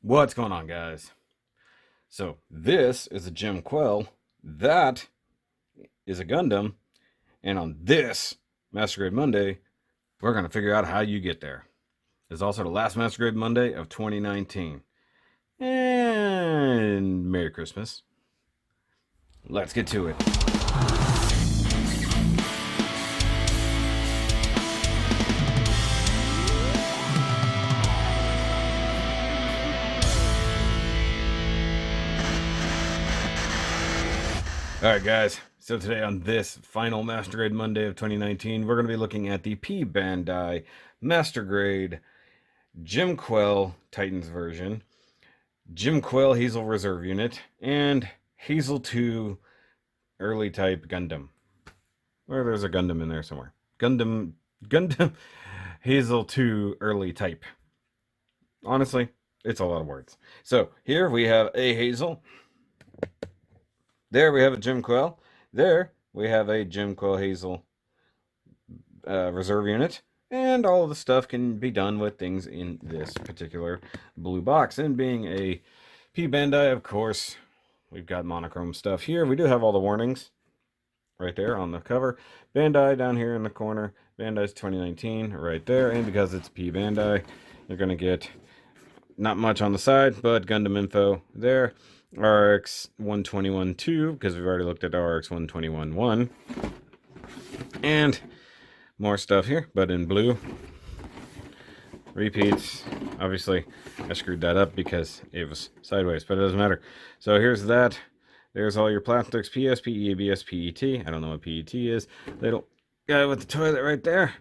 What's going on, guys? So this is a Gem Quell, that is a Gundam, and on this Master Grade Monday, we're going to figure out how you get there. It's also the last Master Grade Monday of 2019. And Merry Christmas. Let's get to it. Alright guys, so today on this final Master Grade Monday of 2019, we're going to be looking at the P Bandai Master Grade Gem Quell Titans version, Gem Quell Hazel Reserve Unit, and Hazel II Early Type Gundam. Or there's a Gundam in there somewhere. Gundam Hazel II Early Type. Honestly, it's a lot of words. So here we have a Hazel. There we have a Gem Quell. There we have a Gem Quell Hazel reserve unit. And all of the stuff can be done with things in this particular blue box. And being a P Bandai, of course, we've got monochrome stuff here. We do have all the warnings right there on the cover. Bandai down here in the corner. Bandai's 2019 right there. And because it's P Bandai, you're going to get not much on the side, but Gundam info there. RX-121-2, because we've already looked at RX-121-1. And more stuff here, but in blue. Repeats. Obviously, I screwed that up because it was sideways, but it doesn't matter. So here's that. There's all your plastics, PS, PE, ABS, PET. I don't know what PET is. Little guy with the toilet right there.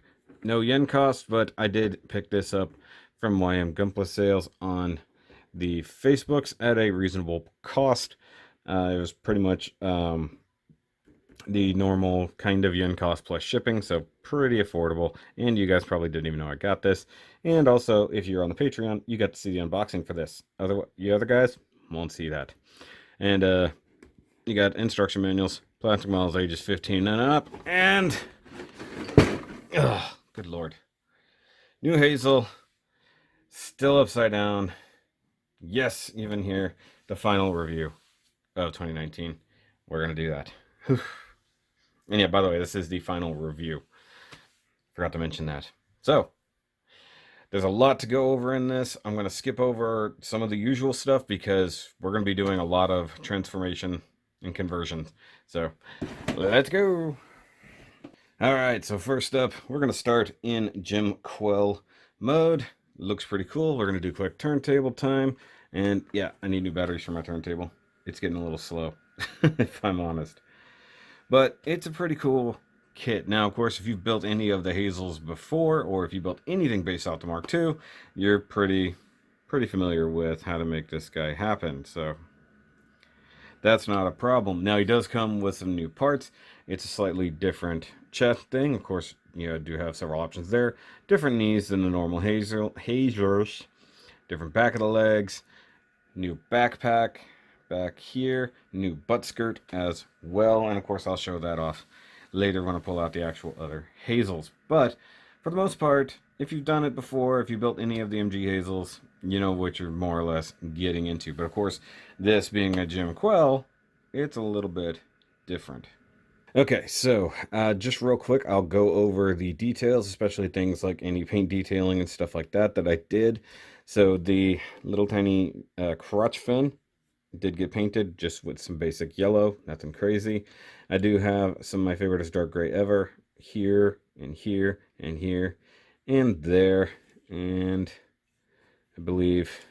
No yen cost, but I did pick this up from YM Gunpla sales on the Facebooks at a reasonable cost. It was pretty much the normal kind of yen cost plus shipping, so pretty affordable. And you guys probably didn't even know I got this. And also, if you're on the Patreon, you got to see the unboxing for this. You other guys won't see that. And you got instruction manuals, plastic models ages 15 and up, and good lord, new Hazel, still upside down. Yes, even here, the final review of 2019. We're going to do that. And yeah, by the way, this is the final review. Forgot to mention that. So, there's a lot to go over in this. I'm going to skip over some of the usual stuff because we're going to be doing a lot of transformation and conversions. So, let's go. Alright, so first up, we're going to start in Gem Quell mode. Looks pretty cool. We're going to do quick turntable time. And yeah, I need new batteries for my turntable. It's getting a little slow, if I'm honest. But it's a pretty cool kit. Now, of course, if you've built any of the Hazels before, or if you built anything based off the Mark II, you're pretty familiar with how to make this guy happen. So that's not a problem. Now, he does come with some new parts. It's a slightly different chest thing. Of course, you do have several options there. Different knees than the normal Hazers. Different back of the legs. New backpack back here. New butt skirt as well. And of course, I'll show that off later when I pull out the actual other Hazels. But for the most part, if you've done it before, if you built any of the MG Hazels, you know what you're more or less getting into. But of course, this being a Gem Quell, it's a little bit different. Okay, so just real quick, I'll go over the details, especially things like any paint detailing and stuff like that I did. So the little tiny crotch fin did get painted just with some basic yellow, nothing crazy. I do have some of my favorite dark gray ever here and here and here and there, and I believe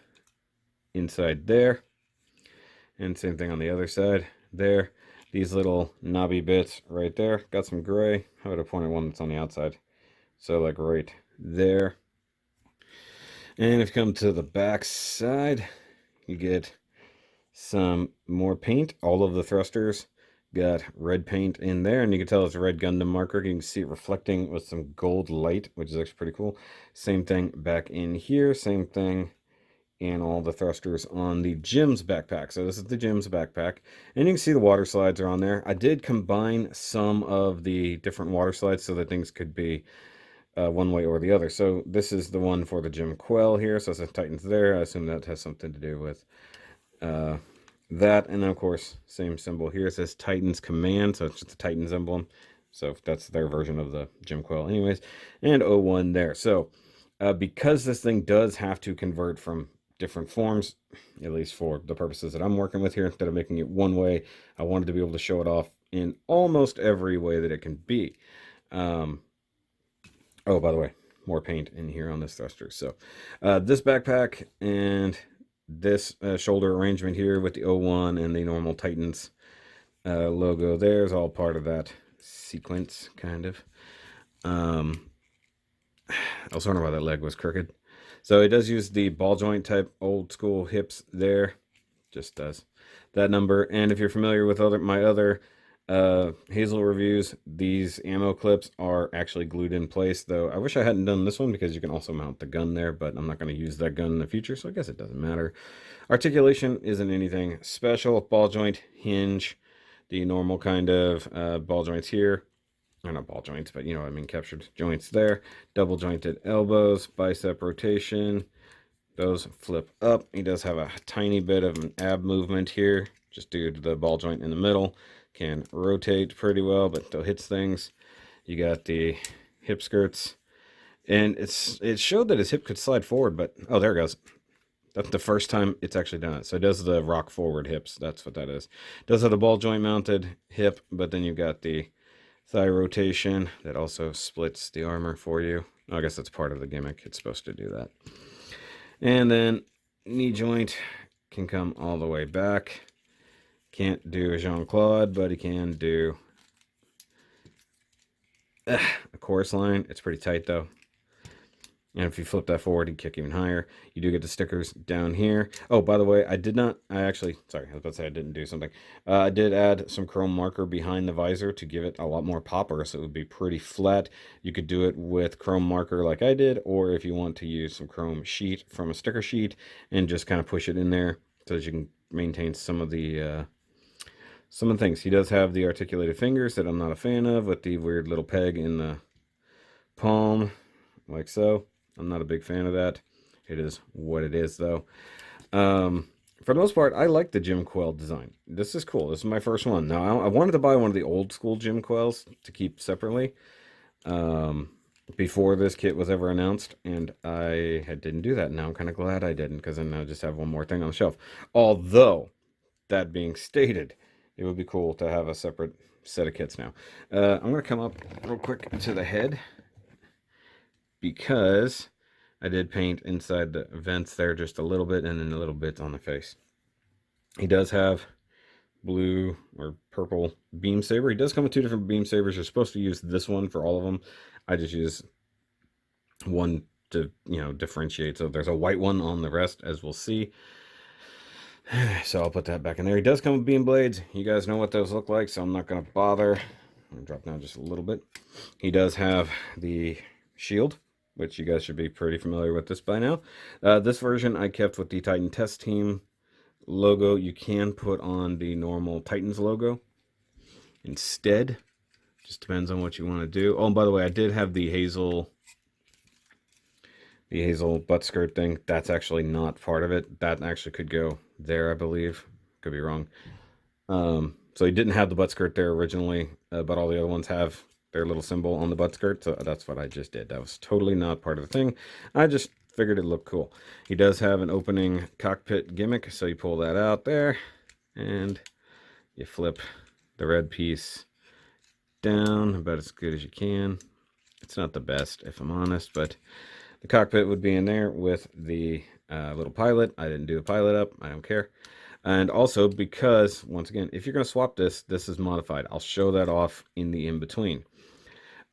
inside there, and same thing on the other side there. These little knobby bits right there, got some gray. How would I point at one that's on the outside? So like right there. And if you come to the back side, you get some more paint. All of the thrusters got red paint in there, and you can tell it's a red Gundam marker. You can see it reflecting with some gold light, which is actually pretty cool. Same thing back in here, same thing and all the thrusters on the Jim's backpack. So this is the Jim's backpack, and you can see the water slides are on there. I did combine some of the different water slides so that things could be one way or the other. So this is the one for the Jim Quell here. So it says Titans there. I assume that has something to do with that. And then, of course, same symbol here. It says Titans Command. So it's just the Titans emblem. So that's their version of the Jim Quell anyways. And 01 there. So because this thing does have to convert from different forms, at least for the purposes that I'm working with here, instead of making it one way, I wanted to be able to show it off in almost every way that it can be. Oh, by the way, more paint in here on this thruster. So this backpack and this shoulder arrangement here with the 01 and the normal Titans logo there is all part of that sequence, kind of. I was wondering why that leg was crooked. So it does use the ball joint type old school hips there. Just does that number. And if you're familiar with my other Hazel reviews, these ammo clips are actually glued in place, though I wish I hadn't done this one because you can also mount the gun there, but I'm not going to use that gun in the future, so I guess it doesn't matter. Articulation isn't anything special. Ball joint, hinge, the normal kind of ball joints here. Or not ball joints, but you know what I mean, captured joints there. Double jointed elbows, bicep rotation. Those flip up. He does have a tiny bit of an ab movement here, just due to the ball joint in the middle. Can rotate pretty well, but still hits things. You got the hip skirts. And it showed that his hip could slide forward, but oh, there it goes. That's the first time it's actually done it. So it does the rock forward hips. That's what that is. It does have the ball joint mounted hip, but then you've got the thigh rotation that also splits the armor for you. I guess that's part of the gimmick. It's supposed to do that. And then knee joint can come all the way back. Can't do a Jean-Claude, but he can do a chorus line. It's pretty tight though. And if you flip that forward, he'd kick even higher. You do get the stickers down here. Oh, by the way, I was about to say I didn't do something. I did add some chrome marker behind the visor to give it a lot more pop, or so it would be pretty flat. You could do it with chrome marker like I did, or if you want to use some chrome sheet from a sticker sheet and just kind of push it in there so that you can maintain some of the things. He does have the articulated fingers that I'm not a fan of, with the weird little peg in the palm, like so. I'm not a big fan of that. It is what it is, though. For the most part, I like the Jim Quell design. This is cool. This is my first one. Now, I wanted to buy one of the old school Jim Quells to keep separately before this kit was ever announced, and I didn't do that. Now I'm kind of glad I didn't, because then I'll just have one more thing on the shelf. Although, that being stated, it would be cool to have a separate set of kits now. I'm going to come up real quick to the head, because I did paint inside the vents there just a little bit, and then a little bit on the face. He does have blue or purple beam saber. He does come with two different beam sabers. You're supposed to use this one for all of them. I just use one to, differentiate. So there's a white one on the rest, as we'll see. So I'll put that back in there. He does come with beam blades. You guys know what those look like, so I'm not going to bother. I'm going to drop down just a little bit. He does have the shield, which you guys should be pretty familiar with this by now. This version I kept with the Titan Test Team logo. You can put on the normal Titans logo instead. Just depends on what you want to do. Oh, and by the way, I did have the Hazel butt skirt thing. That's actually not part of it. That actually could go there, I believe. Could be wrong. So he didn't have the butt skirt there originally, but all the other ones have their little symbol on the butt skirt, so that's what I just did. That was totally not part of the thing. I just figured it looked cool. He does have an opening cockpit gimmick, so you pull that out there, and you flip the red piece down about as good as you can. It's not the best, if I'm honest, but the cockpit would be in there with the little pilot. I didn't do the pilot up. I don't care. And also because, once again, if you're going to swap this is modified. I'll show that off in the in-between.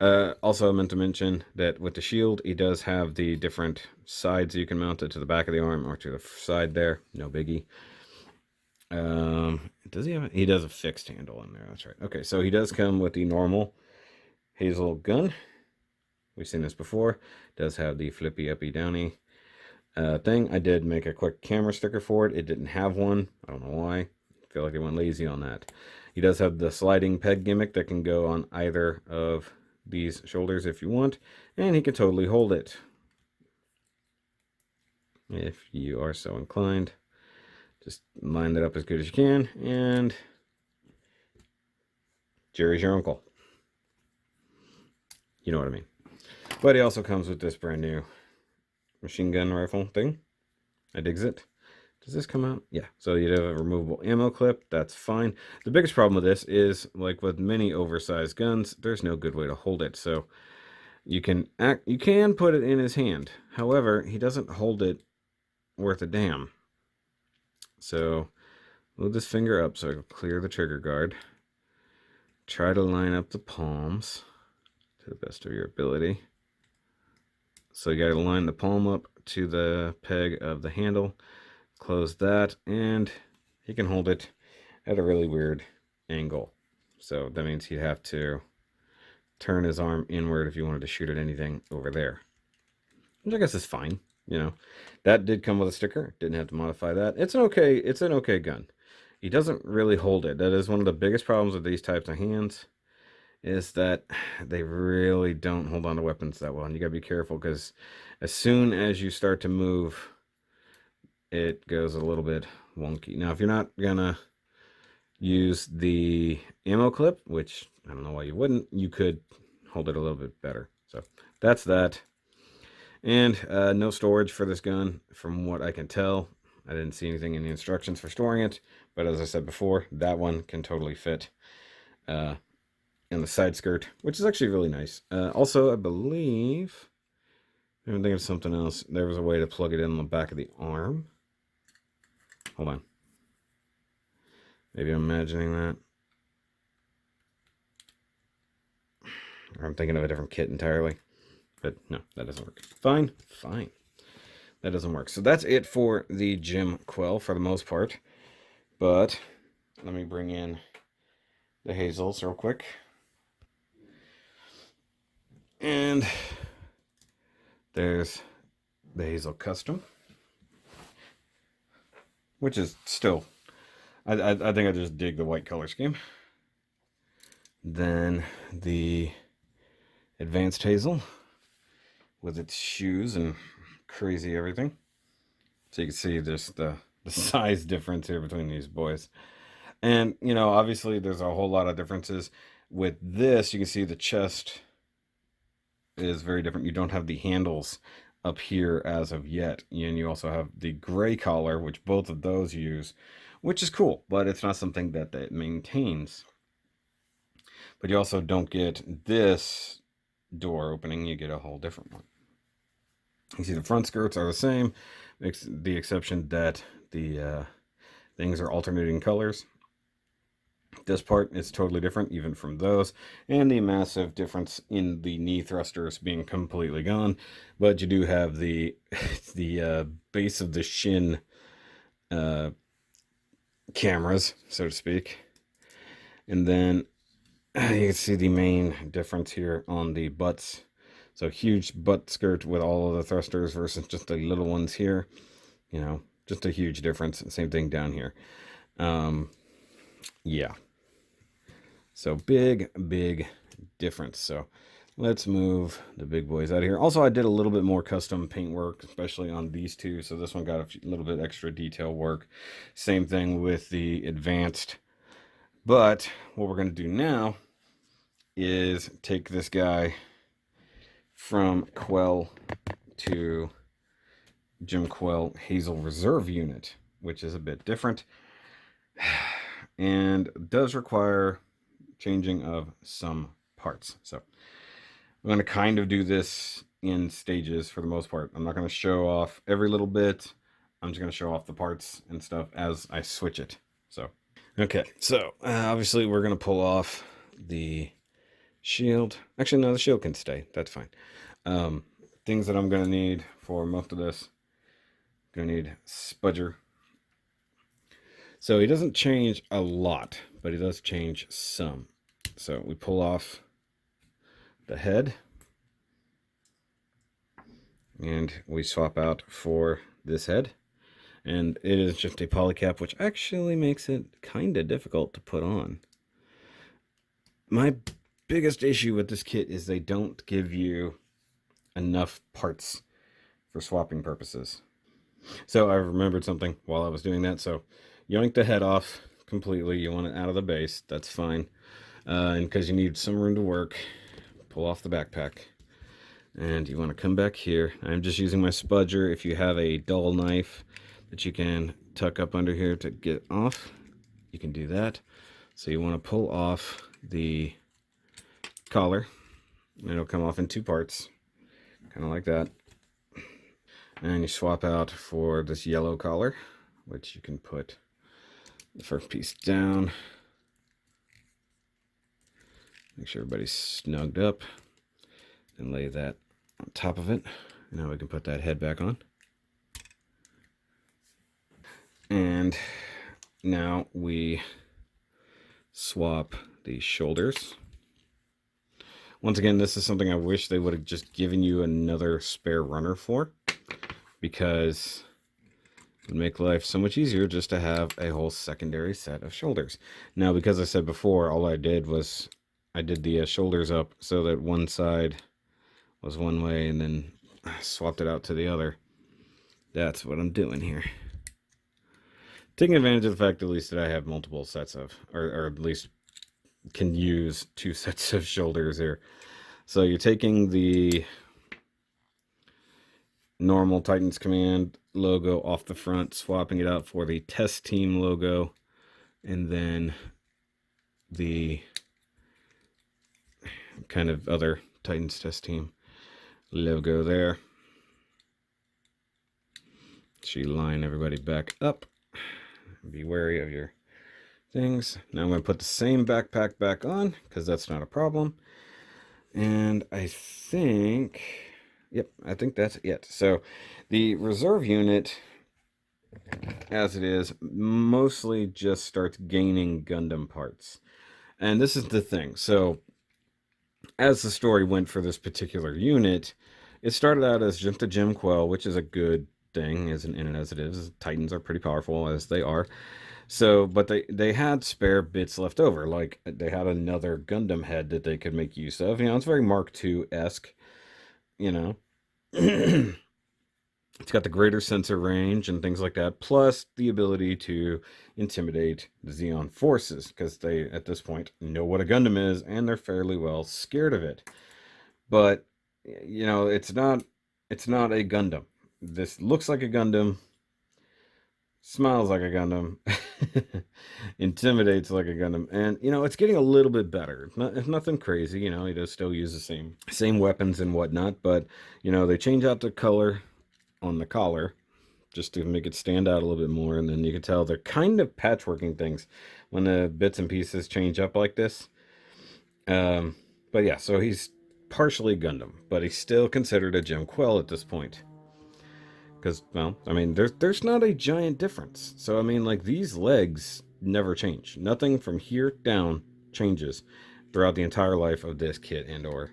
Also, I meant to mention that with the shield, he does have the different sides you can mount it to the back of the arm or to the side there. No biggie. Does he have he does a fixed handle in there. That's right. Okay, so he does come with the normal Hazel gun. We've seen this before. Does have the flippy uppy downy thing. I did make a quick camera sticker for it. It didn't have one. I don't know why. I feel like they went lazy on that. He does have the sliding peg gimmick that can go on either of these shoulders if you want, and he can totally hold it if you are so inclined. Just line that up as good as you can, and Jerry's your uncle. You know what I mean. But he also comes with this brand new machine gun rifle thing. I digs it. Does this come out? Yeah. So you have a removable ammo clip. That's fine. The biggest problem with this is, like with many oversized guns, there's no good way to hold it. So you can put it in his hand. However, he doesn't hold it worth a damn. So move this finger up so I can clear the trigger guard. Try to line up the palms to the best of your ability. So you got to line the palm up to the peg of the handle. Close that, and he can hold it at a really weird angle. So that means he'd have to turn his arm inward if you wanted to shoot at anything over there. Which I guess is fine, you know. That did come with a sticker. Didn't have to modify that. It's an okay gun. He doesn't really hold it. That is one of the biggest problems with these types of hands, is that they really don't hold on to weapons that well. And you gotta be careful, because as soon as you start to move, it goes a little bit wonky. Now, if you're not gonna use the ammo clip, which I don't know why you wouldn't, you could hold it a little bit better. So that's that. And no storage for this gun, from what I can tell. I didn't see anything in the instructions for storing it, but as I said before, that one can totally fit in the side skirt, which is actually really nice. Also, I believe, I'm thinking of something else. There was a way to plug it in the back of the arm. Hold on. Maybe I'm imagining that. Or I'm thinking of a different kit entirely. But no, that doesn't work. Fine. That doesn't work. So that's it for the Gym Quell for the most part. But let me bring in the Hazels real quick. And there's the Hazel Custom, which is still, I think I just dig the white color scheme. Then the Advanced Hazel with its shoes and crazy everything. So you can see there's the size difference here between these boys. And, you know, obviously there's a whole lot of differences. With this, you can see the chest is very different. You don't have the handles up here as of yet, and you also have the gray collar, which both of those use, which is cool, but it's not something that it maintains. But you also don't get this door opening, you get a whole different one. You see the front skirts are the same, the exception that the things are alternating colors. This part is totally different even from those, and the massive difference in the knee thrusters being completely gone, but you do have the base of the shin cameras, so to speak. And then you can see the main difference here on the butts. So huge butt skirt with all of the thrusters versus just the little ones here. You know, just a huge difference. Same thing down here. Yeah. So big difference. So let's move the big boys out of here. Also, I did a little bit more custom paint work, especially on these two. So this one got a little bit extra detail work. Same thing with the Advanced. But what we're going to do now is take this guy from Quell to Gym Quell Hazel Reserve Unit, which is a bit different and does require changing of some parts. So I'm going to kind of do this in stages for the most part. I'm not going to show off every little bit. I'm just going to show off the parts and stuff as I switch it. So, okay. So obviously we're going to pull off the shield. Actually, no, the shield can stay. That's fine. Things that I'm going to need for most of this. Going to need Spudger. So he doesn't change a lot, but he does change some. So we pull off the head. And we swap out for this head. And it is just a polycap, which actually makes it kind of difficult to put on. My biggest issue with this kit is they don't give you enough parts for swapping purposes. So I remembered something while I was doing that. So yoink the head off completely. You want it out of the base. That's fine. And because you need some room to work, pull off the backpack. And you want to come back here. I'm just using my spudger. If you have a dull knife that you can tuck up under here to get off, you can do that. So you want to pull off the collar. And it'll come off in two parts. Kind of like that. And you swap out for this yellow collar, which you can put the first piece down. Make sure everybody's snugged up. And lay that on top of it. Now we can put that head back on. And now we swap the shoulders. Once again, this is something I wish they would have just given you another spare runner for, because it would make life so much easier just to have a whole secondary set of shoulders. Now, because I said before, all I did was I did the shoulders up so that one side was one way and then swapped it out to the other. That's what I'm doing here. Taking advantage of the fact at least that I have multiple sets of, or at least can use two sets of shoulders here. So you're taking the normal Titans Command logo off the front, swapping it out for the test team logo, and then the kind of other Titans test team logo there. So you line everybody back up. Be wary of your things. Now I'm going to put the same backpack back on because that's not a problem. And I think, yep, I think that's it. So the reserve unit, as it is, mostly just starts gaining Gundam parts. And this is the thing. So as the story went for this particular unit, it started out as just a gem Quell, which is a good thing, as in and as it is. Titans are pretty powerful, as they are. So, but they had spare bits left over. Like, they had another Gundam head that they could make use of. You know, it's very Mark II-esque, you know. It's got the greater sensor range and things like that, plus the ability to intimidate the Zeon forces, because they, at this point, know what a Gundam is, and they're fairly well scared of it. But, you know, it's not a Gundam. This looks like a Gundam, smiles like a Gundam, intimidates like a Gundam, and, you know, it's getting a little bit better. It's nothing crazy, you know, he does still use the same weapons and whatnot, but, you know, they change out the color on the collar just to make it stand out a little bit more, and then you can tell they're kind of patchworking things when the bits and pieces change up like this. But yeah, so he's partially Gundam, but he's still considered a gem Quell at this point. Because, well, I mean, there's not a giant difference. So, I mean, like, these legs never change. Nothing from here down changes throughout the entire life of this kit and or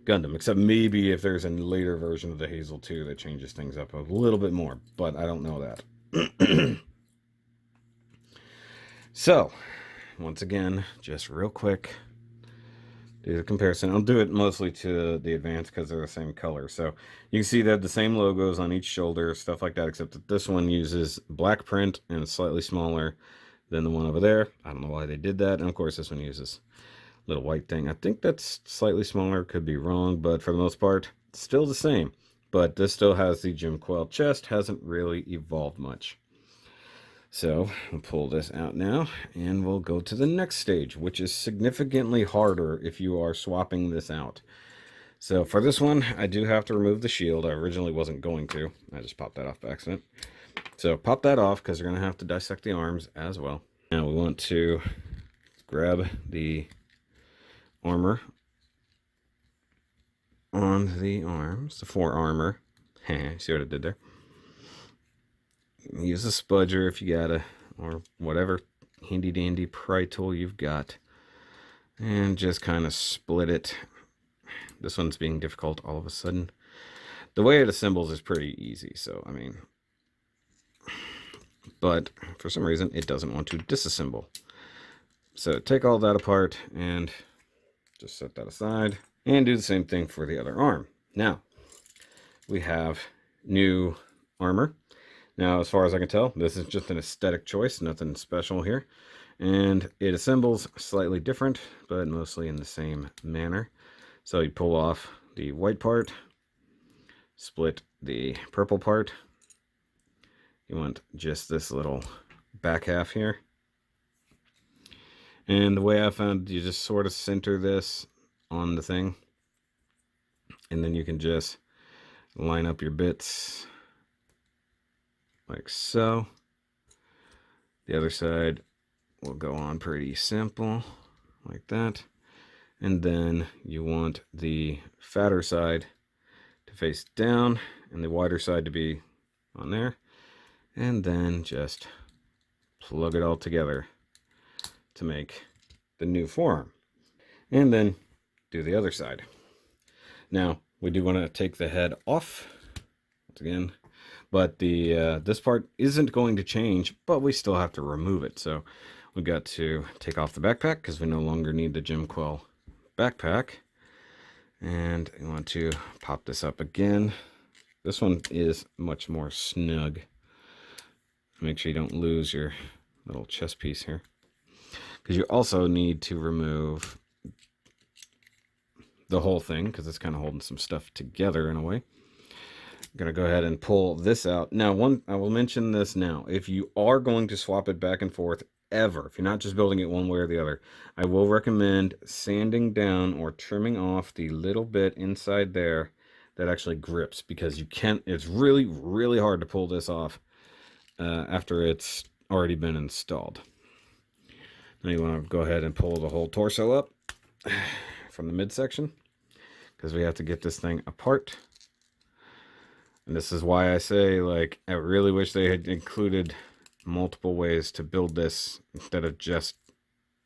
Gundam, except maybe if there's a later version of the Hazel II that changes things up a little bit more, but I don't know that. So, once again, just real quick, do the comparison. I'll do it mostly to the advanced because they're the same color. So you can see they have the same logos on each shoulder, stuff like that, except that this one uses black print and is slightly smaller than the one over there. I don't know why they did that. And of course, this one uses little white thing. I think that's slightly smaller, could be wrong, but for the most part, still the same. But this still has the Gem Quell chest, hasn't really evolved much. So we'll pull this out now, and we'll go to the next stage, which is significantly harder if you are swapping this out. So for this one, I do have to remove the shield. I originally wasn't going to. I just popped that off by accident. So pop that off, because we're going to have to dissect the arms as well. Now we want to grab the armor on the arms, the forearmor. See what I did there? Use a spudger if you got or whatever handy dandy pry tool you've got, and just kind of split it. This one's being difficult all of a sudden. The way it assembles is pretty easy, so I mean, but for some reason it doesn't want to disassemble. So take all that apart and just set that aside and do the same thing for the other arm. Now, we have new armor. Now, as far as I can tell, this is just an aesthetic choice, nothing special here. And it assembles slightly different, but mostly in the same manner. So you pull off the white part, split the purple part. You want just this little back half here. And the way I found, you just sort of center this on the thing. And then you can just line up your bits like so. The other side will go on pretty simple, like that. And then you want the fatter side to face down and the wider side to be on there. And then just plug it all together to make the new forearm. And then do the other side. Now, we do want to take the head off, once again, but the this part isn't going to change, but we still have to remove it. So we've got to take off the backpack because we no longer need the Jim Quell backpack. And you want to pop this up again. This one is much more snug. Make sure you don't lose your little chest piece here, because you also need to remove the whole thing because it's kind of holding some stuff together in a way. I'm gonna go ahead and pull this out. Now, I will mention this now. If you are going to swap it back and forth ever, if you're not just building it one way or the other, I will recommend sanding down or trimming off the little bit inside there that actually grips, because you can't, it's really, really hard to pull this off after it's already been installed. Now you want to go ahead and pull the whole torso up from the midsection, because we have to get this thing apart. And this is why I say, like, I really wish they had included multiple ways to build this instead of just,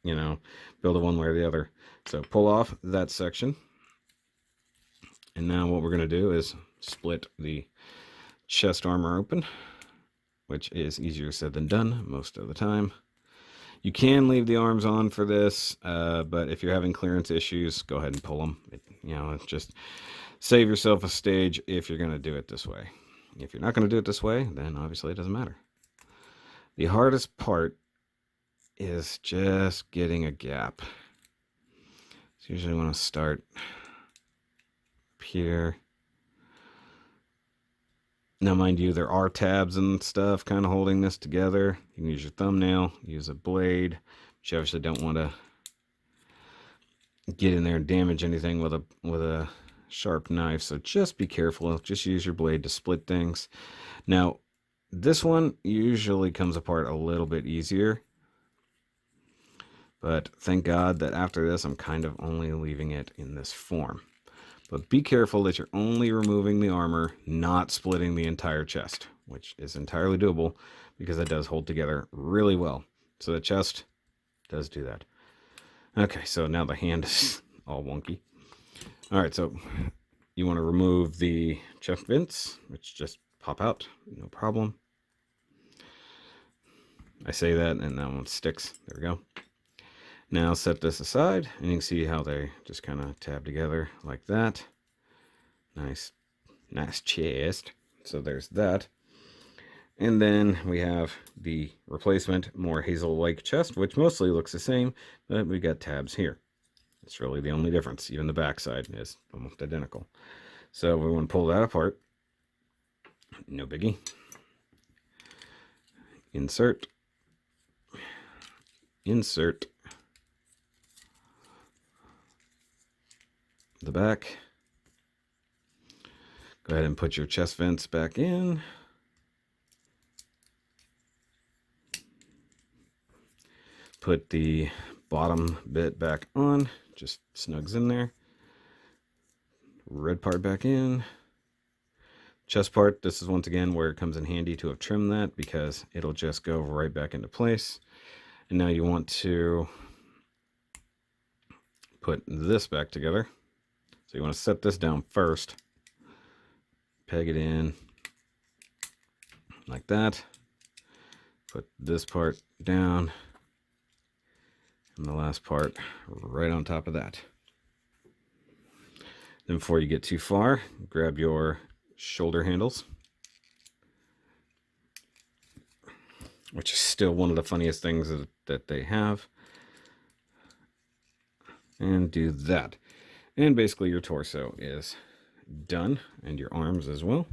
you know, build it one way or the other. So pull off that section. And now what we're going to do is split the chest armor open, which is easier said than done most of the time. You can leave the arms on for this, but if you're having clearance issues, go ahead and pull them. Just save yourself a stage if you're going to do it this way. If you're not going to do it this way, then obviously it doesn't matter. The hardest part is just getting a gap. So usually want to start up here. Now, mind you, there are tabs and stuff kind of holding this together. You can use your thumbnail, use a blade, but you obviously don't want to get in there and damage anything with a sharp knife. So just be careful. Just use your blade to split things. Now, this one usually comes apart a little bit easier, but thank God that after this, I'm kind of only leaving it in this form. But be careful that you're only removing the armor, not splitting the entire chest, which is entirely doable because it does hold together really well. So the chest does do that. Okay, so now the hand is all wonky. All right, so you want to remove the chest vents, which just pop out, no problem. I say that and that one sticks. There we go. Now set this aside, and you can see how they just kind of tab together like that. Nice chest. So there's that. And then we have the replacement, more Hazel-like chest, which mostly looks the same, but we got tabs here. It's really the only difference. Even the back side is almost identical. So we want to pull that apart. No biggie. Insert. Insert. The back. Go ahead and put your chest vents back in. Put the bottom bit back on, just snugs in there. Red part back in. Chest part, this is once again where it comes in handy to have trimmed that, because it'll just go right back into place. And now you want to put this back together. So you want to set this down first. Peg it in like that. Put this part down. And the last part right on top of that. Then before you get too far, grab your shoulder handles, which is still one of the funniest things that they have. And do that. And basically your torso is done, and your arms as well.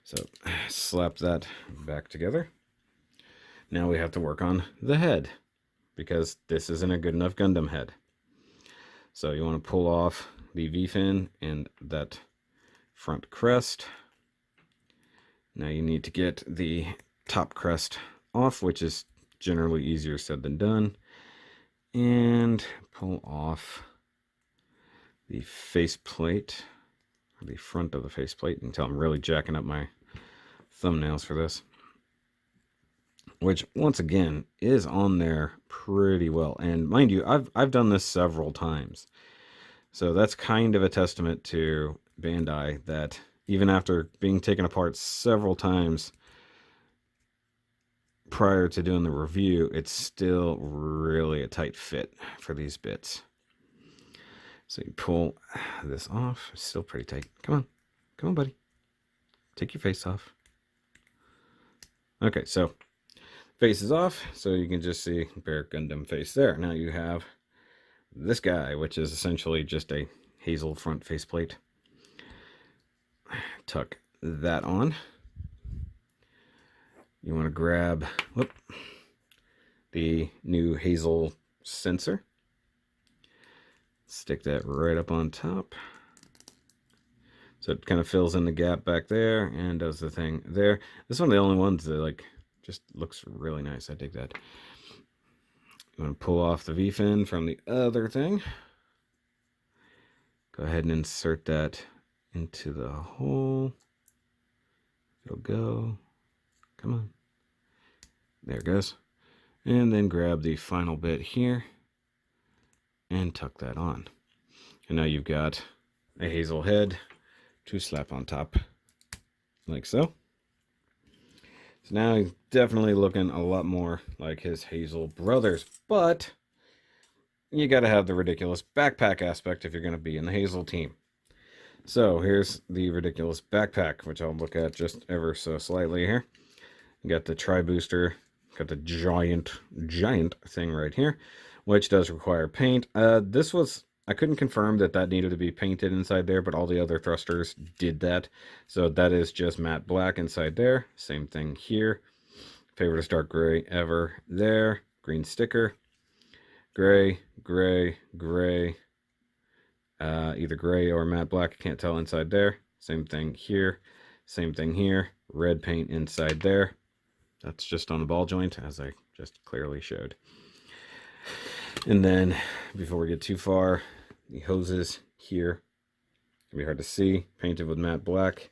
So slap that back together. Now we have to work on the head, because this isn't a good enough Gundam head. So you want to pull off the V-fin and that front crest. Now you need to get the top crest off, which is generally easier said than done. And pull off the faceplate, or the front of the faceplate, until I'm really jacking up my thumbnails for this. Which, once again, is on there pretty well. And mind you, I've done this several times. So that's kind of a testament to Bandai that even after being taken apart several times prior to doing the review, it's still really a tight fit for these bits. So you pull this off. It's still pretty tight. Come on. Come on, buddy. Take your face off. Okay, so face is off, so you can just see bare Gundam face there. Now you have this guy, which is essentially just a Hazel front faceplate. Tuck that on. You want to grab the new Hazel sensor. Stick that right up on top. So it kind of fills in the gap back there and does the thing there. This is one of the only ones that like just looks really nice. I dig that. You want to pull off the V-fin from the other thing. Go ahead and insert that into the hole. It'll go. Come on. There it goes. And then grab the final bit here and tuck that on. And now you've got a Hazel head to slap on top, like so. So now he's definitely looking a lot more like his Hazel brothers, but you got to have the ridiculous backpack aspect if you're going to be in the Hazel team. So here's the ridiculous backpack, which I'll look at just ever so slightly here. You got the tri-booster, got the giant thing right here, which does require paint. I couldn't confirm that needed to be painted inside there, but all the other thrusters did that. So that is just matte black inside there. Same thing here. Favorite dark gray ever there. Green sticker. Gray, gray, gray. Either gray or matte black. Can't tell inside there. Same thing here. Same thing here. Red paint inside there. That's just on the ball joint, as I just clearly showed. And then, before we get too far, the hoses here can be hard to see, painted with matte black,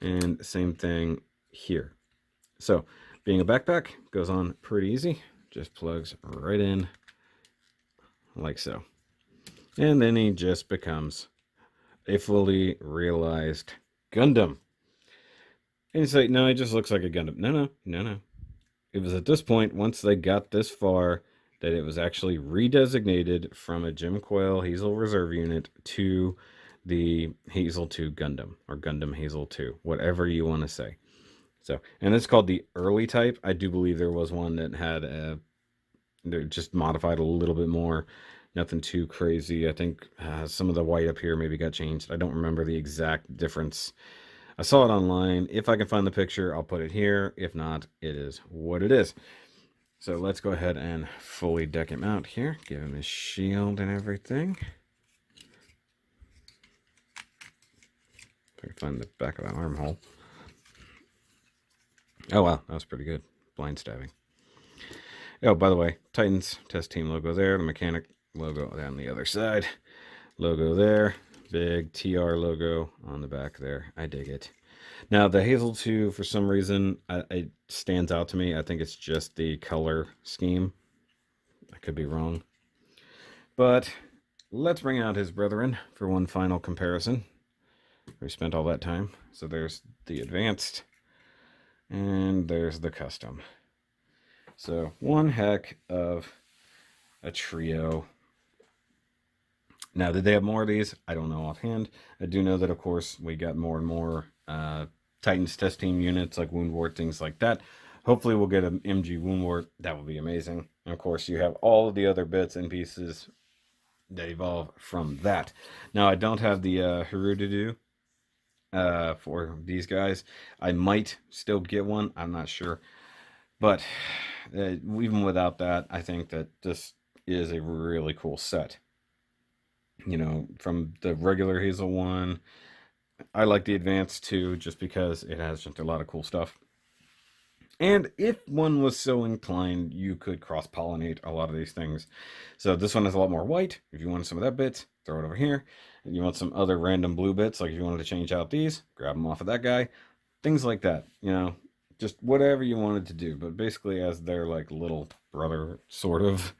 and same thing here. So, being a backpack, goes on pretty easy, just plugs right in, like so. And then he just becomes a fully realized Gundam. And you say, no, he just looks like a Gundam. No. It was at this point, once they got this far, that it was actually redesignated from a Jim Quell Hazel Reserve unit to the Hazel II Gundam, or Gundam Hazel II, whatever you want to say. So, and it's called the early type. I do believe there was one that had they're just modified a little bit more. Nothing too crazy. I think some of the white up here maybe got changed. I don't remember the exact difference. I saw it online. If I can find the picture, I'll put it here. If not, it is what it is. So let's go ahead and fully deck him out here. Give him his shield and everything. If I can find the back of the armhole. Oh, wow. That was pretty good. Blind stabbing. Oh, by the way, Titans test team logo there. The mechanic logo on the other side. Logo there. Big TR logo on the back there. I dig it. Now, the Hazel II, for some reason, it stands out to me. I think it's just the color scheme. I could be wrong. But let's bring out his brethren for one final comparison. We spent all that time. So there's the advanced, and there's the custom. So one heck of a trio. Now, did they have more of these? I don't know offhand. I do know that, of course, we got more and more Titans test team units like Wound Wart, things like that. Hopefully, we'll get an MG Wound Wart. That would be amazing. And of course, you have all of the other bits and pieces that evolve from that. Now, I don't have the Hirudidu for these guys. I might still get one. I'm not sure. But even without that, I think that this is a really cool set. You know, from the regular Hazel one, I like the Advanced too, just because it has just a lot of cool stuff. And if one was so inclined, you could cross-pollinate a lot of these things. So this one has a lot more white. If you want some of that bit, throw it over here. And you want some other random blue bits, like if you wanted to change out these, grab them off of that guy. Things like that, you know, just whatever you wanted to do. But basically, as their like little brother, sort of,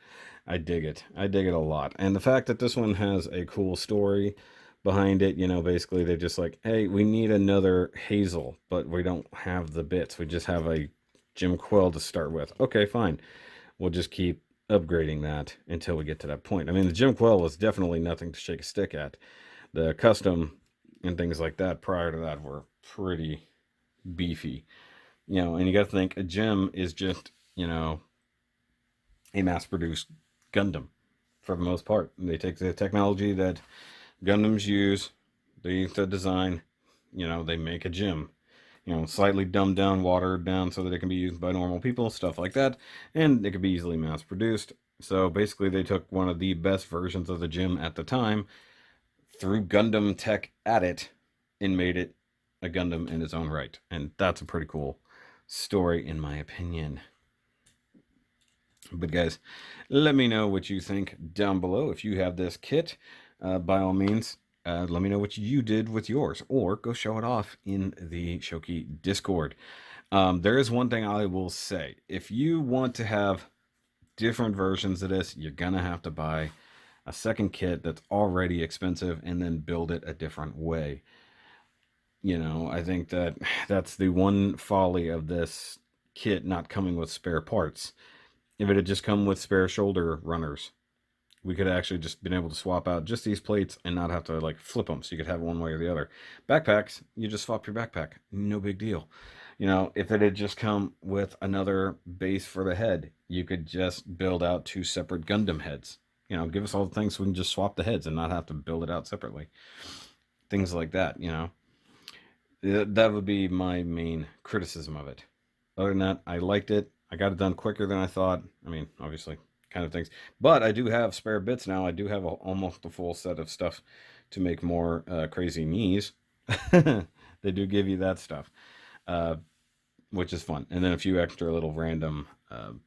I dig it. I dig it a lot. And the fact that this one has a cool story behind it, you know, basically they're just like, hey, we need another Hazel, but we don't have the bits. We just have a Jim Quell to start with. Okay, fine. We'll just keep upgrading that until we get to that point. I mean, the Jim Quell was definitely nothing to shake a stick at. The custom and things like that prior to that were pretty beefy. You know, and you got to think a Jim is just, you know, a mass-produced Gundam for the most part. And they take the technology that Gundams use, they use the design, you know, they make a Jim. You know, slightly dumbed down, watered down so that it can be used by normal people, stuff like that. And it could be easily mass-produced. So basically they took one of the best versions of the Jim at the time, threw Gundam tech at it, and made it a Gundam in its own right. And that's a pretty cool story in my opinion. But guys, let me know what you think down below. If you have this kit, by all means, let me know what you did with yours, or go show it off in the Shoki Discord. There is one thing I will say. If you want to have different versions of this, you're going to have to buy a second kit that's already expensive and then build it a different way. You know, I think that that's the one folly of this kit not coming with spare parts. If it had just come with spare shoulder runners, we could have actually just been able to swap out just these plates and not have to like flip them, so you could have one way or the other. Backpacks, you just swap your backpack, no big deal. You know, if it had just come with another base for the head, you could just build out two separate Gundam heads. You know, give us all the things so we can just swap the heads and not have to build it out separately. Things like that, you know. That would be my main criticism of it. Other than that, I liked it. I got it done quicker than I thought. I mean, obviously, kind of things. But I do have spare bits now. I do have almost a full set of stuff to make more crazy knees. They do give you that stuff, which is fun. And then a few extra little random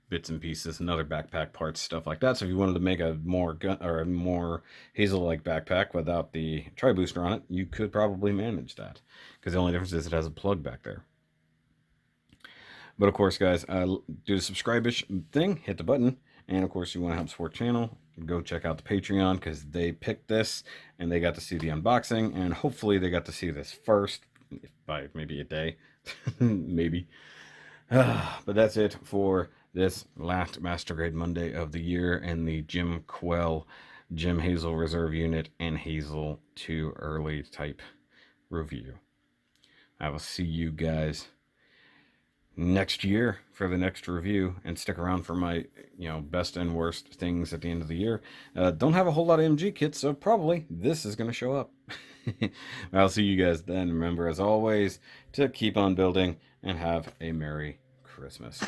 bits and pieces and other backpack parts, stuff like that. So if you wanted to make a more or a more Hazel-like backpack without the tri-booster on it, you could probably manage that. Because the only difference is it has a plug back there. But of course, guys, do the subscribe-ish thing, hit the button, and of course, you want to help support the channel, go check out the Patreon, because they picked this, and they got to see the unboxing, and hopefully they got to see this first, by maybe a day, maybe. But that's it for this last Master Grade Monday of the year, and the Jim Quell, Jim Hazel Reserve Unit, and Hazel 2 Early type review. I will see you guys next year for the next review, and stick around for my, you know, best and worst things at the end of the year. Don't have a whole lot of MG kits, so probably this is going to show up. I'll see you guys then. Remember, as always, to keep on building and have a Merry Christmas.